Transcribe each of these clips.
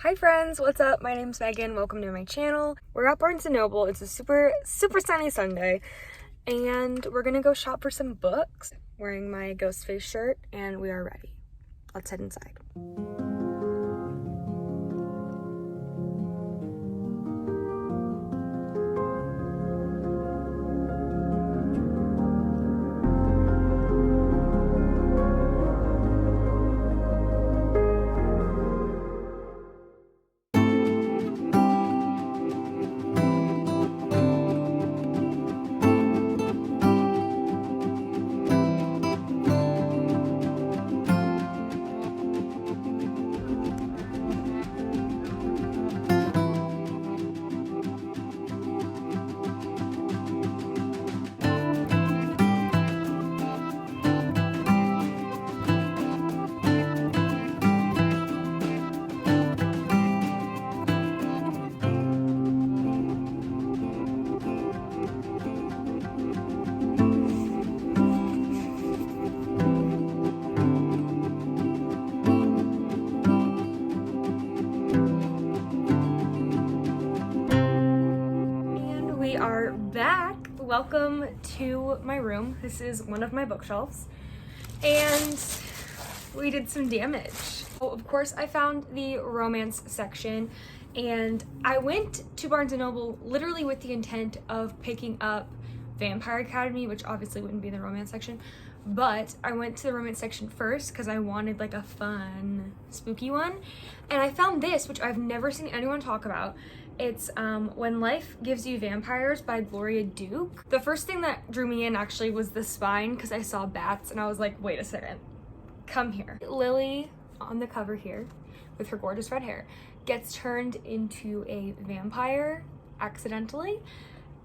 Hi friends, what's up? My name's Megan. Welcome to my channel. We're at Barnes & Noble. It's a super sunny Sunday and we're gonna go shop for some books. Wearing my Ghostface shirt and we are ready. Let's head inside. We are back. Welcome to my room. This is one of my bookshelves and we did some damage. So of course I found the romance section and I went to Barnes & Noble literally with the intent of picking up Vampire Academy, which obviously wouldn't be in the romance section, but I went to the romance section first because I wanted like a fun spooky one, and I found this, which I've never seen anyone talk about. It's When Life Gives You Vampires by Gloria Duke. The first thing that drew me in actually was the spine because I saw bats and I was like, wait a second, come here. Lily on the cover here with her gorgeous red hair gets turned into a vampire accidentally,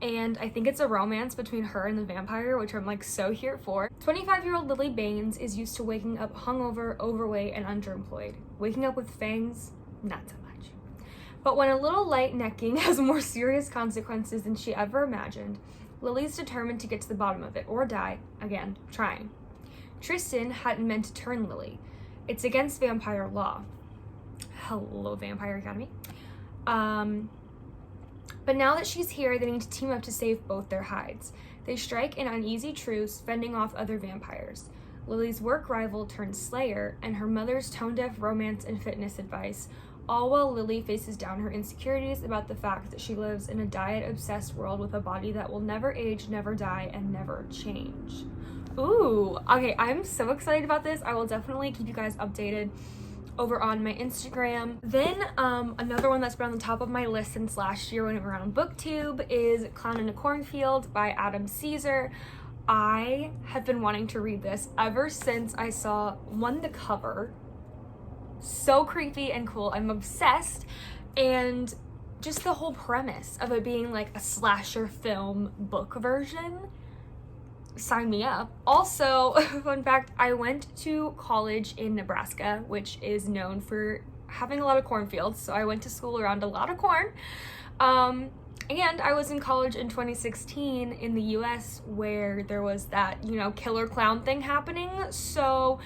and I think it's a romance between her and the vampire, which I'm like so here for. 25-year-old Lily Baines is used to waking up hungover, overweight, and underemployed. Waking up with fangs, not so much. But when a little light necking has more serious consequences than she ever imagined, Lily's determined to get to the bottom of it, or die, again, trying. Tristan hadn't meant to turn Lily. It's against vampire law. Hello, Vampire Academy. But now that she's here, they need to team up to save both their hides. They strike an uneasy truce, fending off other vampires. Lily's work rival turns slayer, and her mother's tone-deaf romance and fitness advice, all while Lily faces down her insecurities about the fact that she lives in a diet-obsessed world with a body that will never age, never die, and never change. Ooh, okay, I'm so excited about this. I will definitely keep you guys updated over on my Instagram. Then another one that's been on the top of my list since last year when we were on BookTube is Clown in a Cornfield by Adam Caesar. I have been wanting to read this ever since I saw the cover. So creepy and cool. I'm obsessed, and just the whole premise of it being like a slasher film book version, sign me up. Also, fun fact, I went to college in Nebraska, which is known for having a lot of cornfields, so I went to school around a lot of corn. And I was in college in 2016 in the US where there was that, killer clown thing happening, so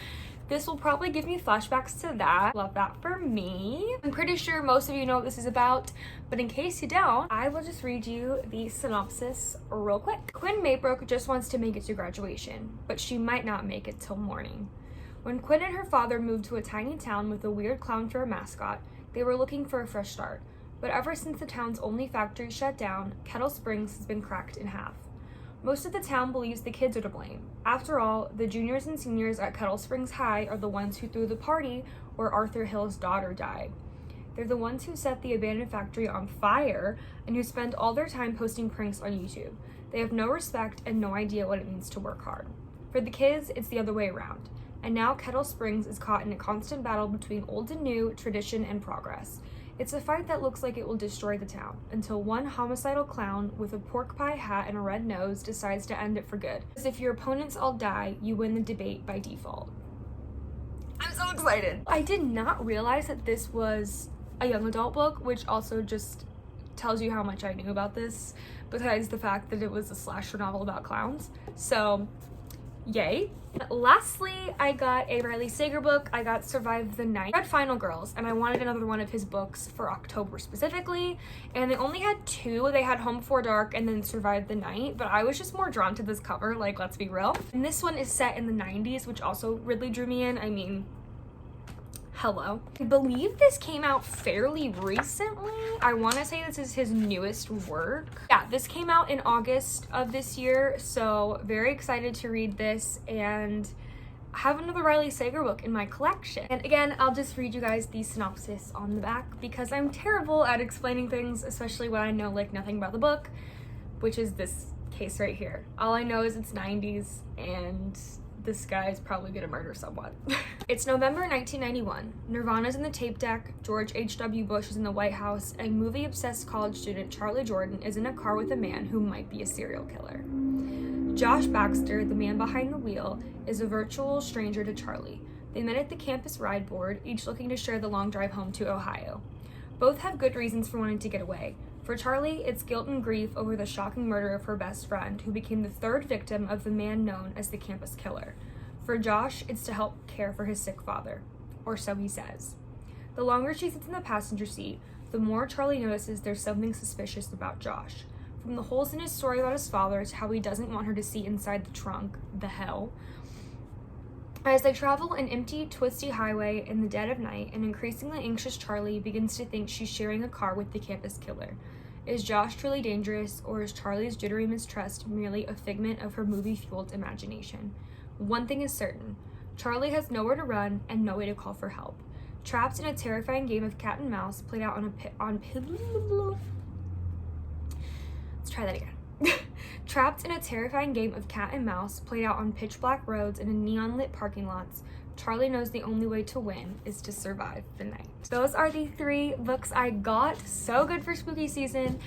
this will probably give me flashbacks to that. Love that for me. I'm pretty sure most of you know what this is about, but in case you don't, I will just read you the synopsis real quick. Quinn Maybrook just wants to make it to graduation, but she might not make it till morning. When Quinn and her father moved to a tiny town with a weird clown for a mascot, they were looking for a fresh start. But ever since the town's only factory shut down, Kettle Springs has been cracked in half. Most of the town believes the kids are to blame. After all, the juniors and seniors at Kettle Springs High are the ones who threw the party where Arthur Hill's daughter died. They're the ones who set the abandoned factory on fire and who spend all their time posting pranks on YouTube. They have no respect and no idea what it means to work hard. For the kids, it's the other way around. And now Kettle Springs is caught in a constant battle between old and new, tradition and progress. It's a fight that looks like it will destroy the town, until one homicidal clown with a pork pie hat and a red nose decides to end it for good. Because if your opponents all die, you win the debate by default. I'm so excited! I did not realize that this was a young adult book, which also just tells you how much I knew about this, besides the fact that it was a slasher novel about clowns. So Yay. Lastly, I got a Riley Sager book. I got Survive the Night. I read Final Girls, and I wanted another one of his books for October specifically, and they only had two. They had Home Before Dark and then Survive the Night, but I was just more drawn to this cover, like, let's be real. And this one is set in the 90s, which also really drew me in. I mean, hello. I believe this came out fairly recently. I want to say this is his newest work. Yeah, this came out in August of this year, so very excited to read this and have another Riley Sager book in my collection. And again, I'll just read you guys the synopsis on the back because I'm terrible at explaining things, especially when I know like nothing about the book, which is this case right here. All I know is it's 90s and this guy is probably gonna murder someone. It's November 1991. Nirvana's in the tape deck, George H.W. Bush is in the White House, and movie-obsessed college student Charlie Jordan is in a car with a man who might be a serial killer. Josh Baxter, the man behind the wheel, is a virtual stranger to Charlie. They met at the campus ride board, each looking to share the long drive home to Ohio. Both have good reasons for wanting to get away. For Charlie, it's guilt and grief over the shocking murder of her best friend, who became the third victim of the man known as the campus killer. For Josh, it's to help care for his sick father, or so he says. The longer she sits in the passenger seat, the more Charlie notices there's something suspicious about Josh. From the holes in his story about his father to how he doesn't want her to see inside the trunk, the hell. As they travel an empty, twisty highway in the dead of night, an increasingly anxious Charlie begins to think she's sharing a car with the campus killer. Is Josh truly dangerous, or is Charlie's jittery mistrust merely a figment of her movie-fueled imagination? One thing is certain, Charlie has nowhere to run and no way to call for help. Trapped in a terrifying game of cat and mouse played out Let's try that again. Trapped in a terrifying game of cat and mouse played out on pitch-black roads and in neon-lit parking lots, Charlie knows the only way to win is to survive the night. Those are the 3 books I got. So good for spooky season.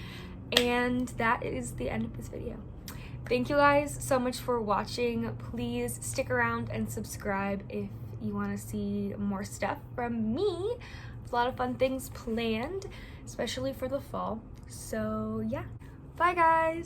And that is the end of this video. Thank you guys so much for watching. Please stick around and subscribe if you want to see more stuff from me. There's a lot of fun things planned, especially for the fall. So yeah, bye guys.